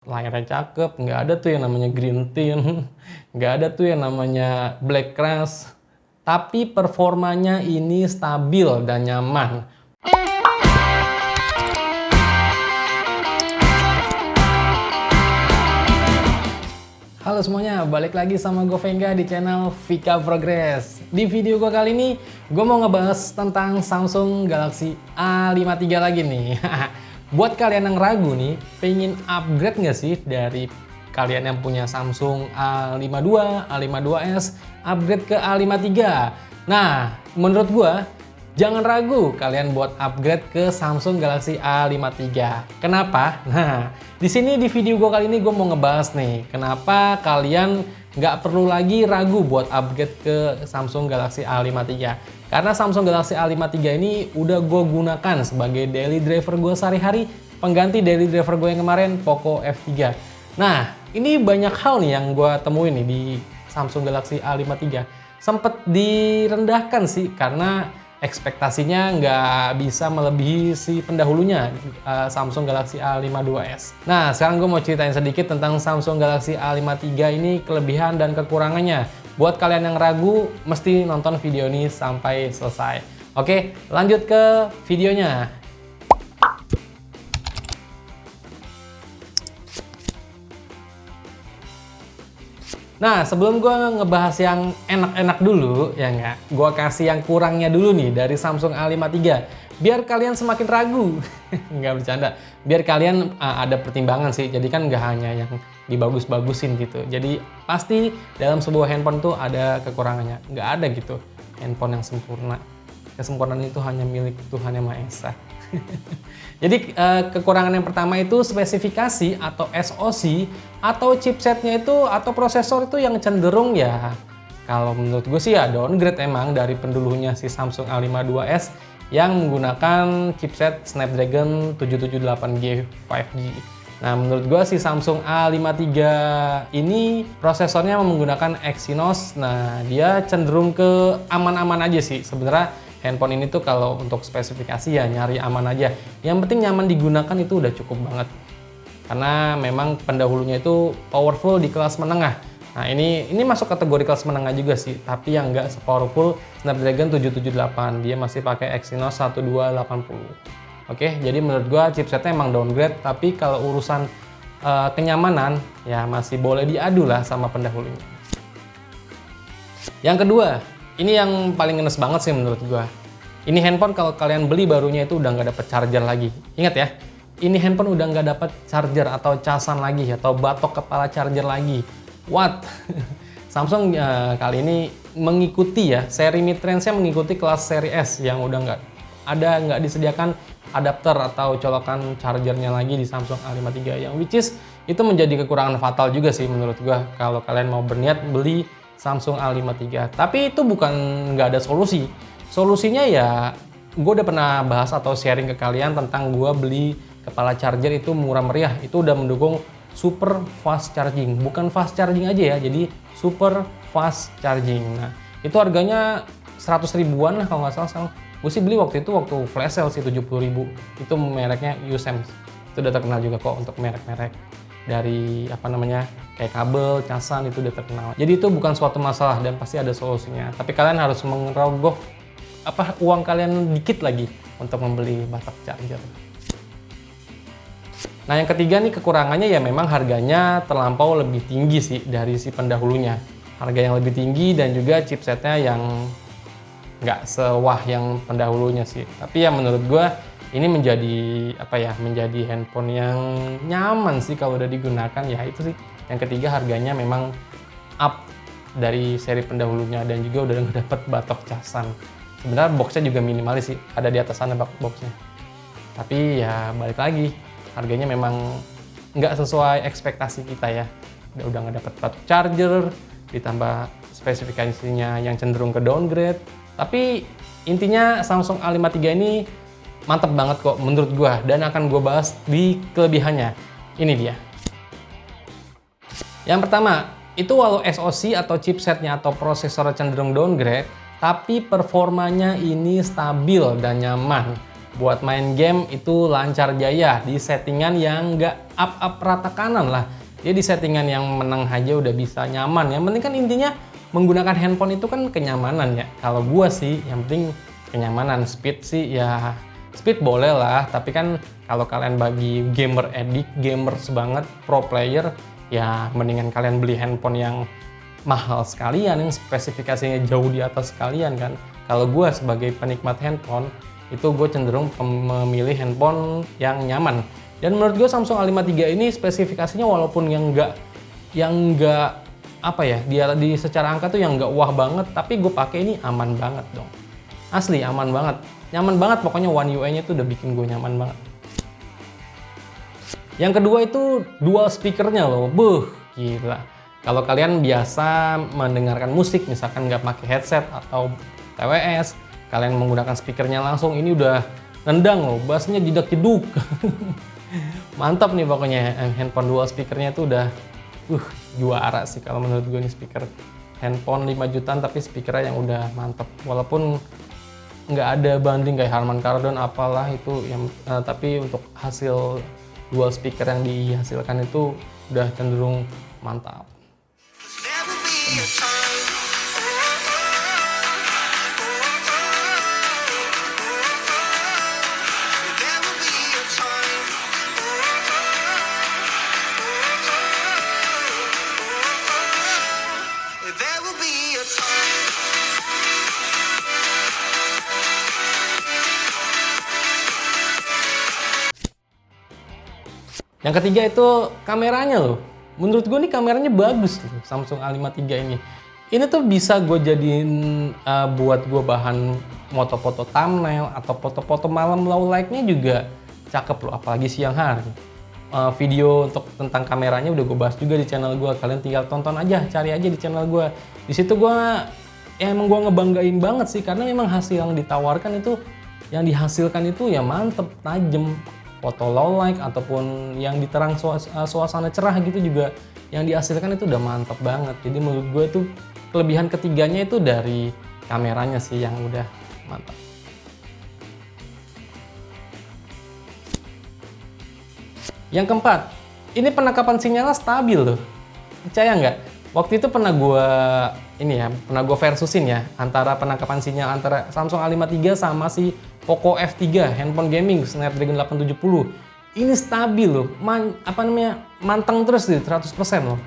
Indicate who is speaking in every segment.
Speaker 1: layarnya cakep, nggak ada tuh yang namanya green tint, nggak ada tuh yang namanya black crash, tapi performanya ini stabil dan nyaman. Halo semuanya, balik lagi sama gue Venga di channel Vika Progress. Di video gue kali ini, gue mau ngebahas tentang Samsung Galaxy A53 lagi nih. Buat kalian yang ragu nih, pengen upgrade nggak sih dari kalian yang punya Samsung A52, A52s, upgrade ke A53? Nah, menurut gue, jangan ragu kalian buat upgrade ke Samsung Galaxy A53. Kenapa? Nah, di sini di video gue kali ini gue mau ngebahas nih, kenapa kalian nggak perlu lagi ragu buat upgrade ke Samsung Galaxy A53. Karena Samsung Galaxy A53 ini udah gue gunakan sebagai daily driver gue sehari-hari, pengganti daily driver gue yang kemarin, Poco F3. Nah, ini banyak hal nih yang gue temuin nih di Samsung Galaxy A53. Sempet direndahkan sih, karena ekspektasinya nggak bisa melebihi si pendahulunya, Samsung Galaxy A52s. Nah, sekarang gue mau ceritain sedikit tentang Samsung Galaxy A53 ini, kelebihan dan kekurangannya. Buat kalian yang ragu, mesti nonton video ini sampai selesai. Oke, lanjut ke videonya. Nah, sebelum gue ngebahas yang enak-enak dulu, ya nggak? Gue kasih yang kurangnya dulu nih dari Samsung A53. Biar kalian semakin ragu. Nggak bercanda. Biar kalian ada pertimbangan sih. Jadi kan nggak hanya yang dibagus-bagusin gitu. Jadi pasti dalam sebuah handphone tuh ada kekurangannya. Nggak ada gitu handphone yang sempurna. Kesempurnaan itu hanya milik Tuhan Yang Maha Esa. Jadi kekurangan yang pertama itu spesifikasi atau SoC atau chipsetnya itu atau prosesor itu yang cenderung ya, kalau menurut gue sih ya downgrade emang dari pendulunya si Samsung A52s yang menggunakan chipset Snapdragon 778G 5G. Nah, menurut gue si Samsung A53 ini prosesornya menggunakan Exynos. Nah, dia cenderung ke aman-aman aja sih sebenarnya. Handphone ini tuh kalau untuk spesifikasi ya nyari aman aja. Yang penting nyaman digunakan itu udah cukup banget. Karena memang pendahulunya itu powerful di kelas menengah. Nah, ini masuk kategori kelas menengah juga sih, tapi yang nggak sepowerful Snapdragon 778. Dia masih pakai Exynos 1280. Oke, jadi menurut gua chipsetnya emang downgrade, tapi kalau urusan kenyamanan ya masih boleh diadu lah sama pendahulunya. Yang kedua, ini yang paling ngenes banget sih menurut gua. Ini handphone kalau kalian beli barunya itu udah nggak dapet charger lagi. Ingat ya, ini handphone udah nggak dapet charger atau casan lagi atau batok kepala charger lagi. What? Samsung kali ini mengikuti ya, seri mid-range-nya mengikuti kelas seri S yang udah nggak disediakan adapter atau colokan chargernya lagi di Samsung A53 yang which is itu menjadi kekurangan fatal juga sih menurut gua kalau kalian mau berniat beli Samsung A53. Tapi itu bukan nggak ada solusi. Solusinya ya, gue udah pernah bahas atau sharing ke kalian tentang gue beli kepala charger itu murah meriah. Itu udah mendukung super fast charging. Bukan fast charging aja ya, jadi super fast charging. Nah, itu harganya 100 ribuan lah kalau nggak salah. Gue sih beli waktu flash sale sih 70 ribu. Itu mereknya Usems. Itu udah terkenal juga kok untuk merek-merek dari kayak kabel, casan itu udah terkenal. Jadi itu bukan suatu masalah dan pasti ada solusinya. Tapi kalian harus mengerogoh uang kalian dikit lagi untuk membeli batak charger. Nah, yang ketiga nih kekurangannya ya memang harganya terlampau lebih tinggi sih dari si pendahulunya. Harga yang lebih tinggi dan juga chipsetnya yang nggak sewah yang pendahulunya sih. Tapi ya menurut gua ini menjadi handphone yang nyaman sih kalau udah digunakan ya itu sih. Yang ketiga harganya memang up dari seri pendahulunya dan juga udah nggak dapet batok casan. Sebenarnya boxnya juga minimalis sih, ada di atas sana boxnya. Tapi ya balik lagi, harganya memang nggak sesuai ekspektasi kita ya. Udah nggak dapet batok charger, ditambah spesifikasinya yang cenderung ke downgrade. Tapi intinya Samsung A53 ini mantep banget kok menurut gua dan akan gua bahas di kelebihannya. Ini dia. Yang pertama, itu walau SoC atau chipsetnya atau prosesor cenderung downgrade, tapi performanya ini stabil dan nyaman. Buat main game itu lancar jaya di settingan yang nggak up rata kanan lah. Dia di settingan yang menang aja udah bisa nyaman. Yang penting kan intinya menggunakan handphone itu kan kenyamanan ya. Kalau gua sih yang penting kenyamanan. Speed sih ya speed boleh lah, tapi kan kalau kalian bagi gamer addict, gamers banget, pro player, ya mendingan kalian beli handphone yang mahal sekalian, yang spesifikasinya jauh di atas sekalian kan. Kalau gue sebagai penikmat handphone, itu gue cenderung memilih handphone yang nyaman. Dan menurut gue Samsung A53 ini spesifikasinya walaupun yang enggak apa ya, dia di secara angka tuh yang enggak wah banget, tapi gue pakai ini aman banget dong. Asli aman banget. Nyaman banget pokoknya, One UI-nya tuh udah bikin gue nyaman banget. Yang kedua itu dual speakernya loh, gila. Kalau kalian biasa mendengarkan musik, misalkan nggak pakai headset atau TWS, kalian menggunakan speakernya langsung, ini udah nendang loh, bassnya jedak-jeduk. Mantap nih pokoknya, handphone dual speakernya tuh udah juara sih kalau menurut gue nih speaker. Handphone 5 jutaan tapi speakernya yang udah mantap, walaupun nggak ada banding kayak Harman Kardon apalah itu yang tapi untuk hasil dual speaker yang dihasilkan itu udah cenderung mantap. Yang ketiga itu kameranya loh. Menurut gue nih kameranya bagus loh, Samsung A53 ini. Ini tuh bisa gue jadiin buat gue bahan foto-foto thumbnail atau foto-foto malam low light-nya juga cakep loh, apalagi siang hari. Video untuk tentang kameranya udah gue bahas juga di channel gue. Kalian tinggal tonton aja, cari aja di channel gue. Di situ gue emang gue ngebanggain banget sih, karena memang hasil yang ditawarkan itu, yang dihasilkan itu ya mantep, tajem. Foto low light ataupun yang diterang suasana cerah gitu juga yang dihasilkan itu udah mantap banget. Jadi menurut gue tuh kelebihan ketiganya itu dari kameranya sih yang udah mantap. Yang keempat, ini penangkapan sinyalnya stabil loh. Percaya nggak? Waktu itu pernah gue versusin ya antara penangkapan sinyal antara Samsung A53 sama si Poco F3 handphone gaming Snapdragon 870. Ini stabil loh, manteng terus di 100% loh.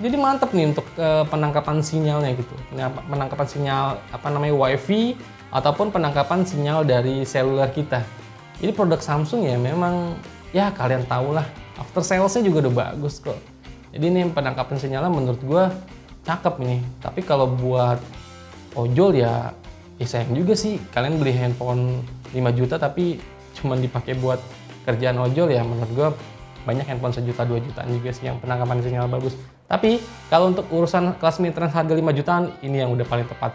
Speaker 1: Jadi mantep nih untuk penangkapan sinyalnya gitu. Penangkapan sinyal WiFi ataupun penangkapan sinyal dari seluler kita. Ini produk Samsung ya memang ya kalian tahu lah, after sales-nya juga udah bagus kok. Jadi ini penangkapan sinyalnya menurut gue cakep ini. Tapi kalau buat ojol ya sayang juga sih, kalian beli handphone 5 juta tapi cuma dipakai buat kerjaan ojol ya. Menurut gue banyak handphone 1 juta 2 jutaan juga sih yang penangkapan sinyal bagus. Tapi kalau untuk urusan kelas mid-range harga 5 jutaan, ini yang udah paling tepat.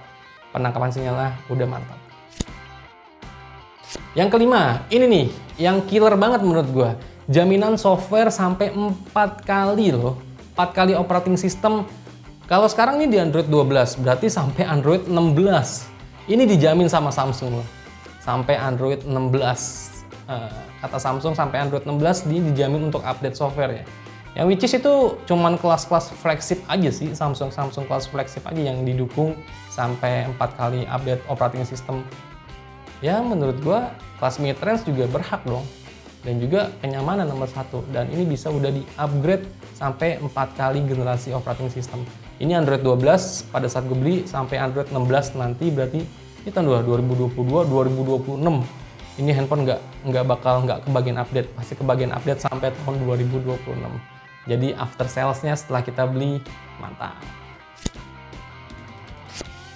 Speaker 1: Penangkapan sinyalnya udah mantap. Yang kelima, ini nih yang killer banget menurut gue. Jaminan software sampai 4 kali loh. 4 kali operating system. Kalau sekarang ini di Android 12, berarti sampai Android 16. Ini dijamin sama Samsung loh. Sampai Android 16. Kata Samsung sampai Android 16 ini dijamin untuk update software ya. Yang which is itu cuman kelas-kelas flagship aja sih, Samsung kelas flagship aja yang didukung sampai 4 kali update operating system. Ya menurut gua kelas mid-range juga berhak dong. Dan juga kenyamanan nomor 1. Dan ini bisa udah di-upgrade sampai 4 kali generasi operating system. Ini Android 12 pada saat gue beli sampai Android 16 nanti, berarti ini tahun 2022, 2026. Ini handphone nggak kebagian update, pasti kebagian update sampai tahun 2026. Jadi after salesnya setelah kita beli mantap.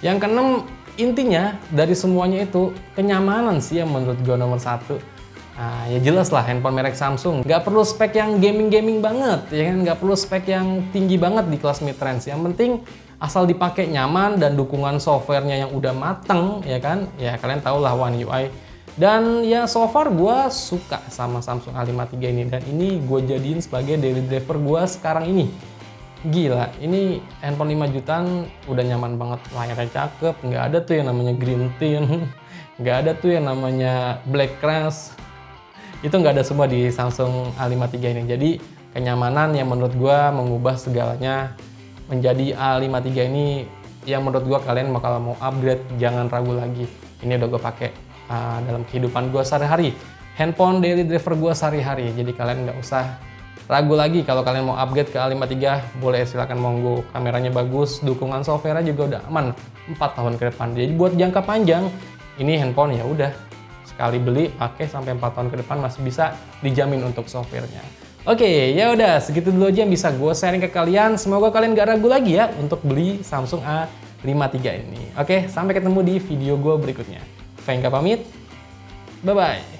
Speaker 1: Yang keenam, intinya dari semuanya itu kenyamanan sih yang menurut gue nomor 1. Nah, ya jelas lah handphone merek Samsung nggak perlu spek yang gaming banget, ya kan, nggak perlu spek yang tinggi banget di kelas mid range. Yang penting asal dipakai nyaman dan dukungan softwarenya yang udah mateng, ya kan, ya kalian tau lah One UI. Dan ya so far gue suka sama Samsung A53 ini, dan ini gue jadiin sebagai daily driver gue sekarang ini. Gila, ini handphone 5 jutaan udah nyaman banget, layarnya cakep, nggak ada tuh yang namanya green tint, Nggak ada tuh yang namanya black crash. Itu nggak ada semua di Samsung A53 ini. Jadi kenyamanan yang menurut gua mengubah segalanya menjadi A53 ini, yang menurut gua kalian kalau mau upgrade jangan ragu lagi. Ini udah gua pakai dalam kehidupan gua sehari-hari. Handphone daily driver gua sehari-hari. Jadi kalian nggak usah ragu lagi kalau kalian mau upgrade ke A53, boleh silakan monggo. Kameranya bagus, dukungan software juga udah aman 4 tahun ke depan. Jadi buat jangka panjang ini handphone ya udah sekali beli pakai sampai 4 tahun ke depan masih bisa dijamin untuk softwarenya. Oke, ya udah segitu dulu aja yang bisa gue sharing ke kalian. Semoga kalian gak ragu lagi ya untuk beli Samsung A53 ini. Oke, sampai ketemu di video gue berikutnya. Fengka pamit, bye-bye.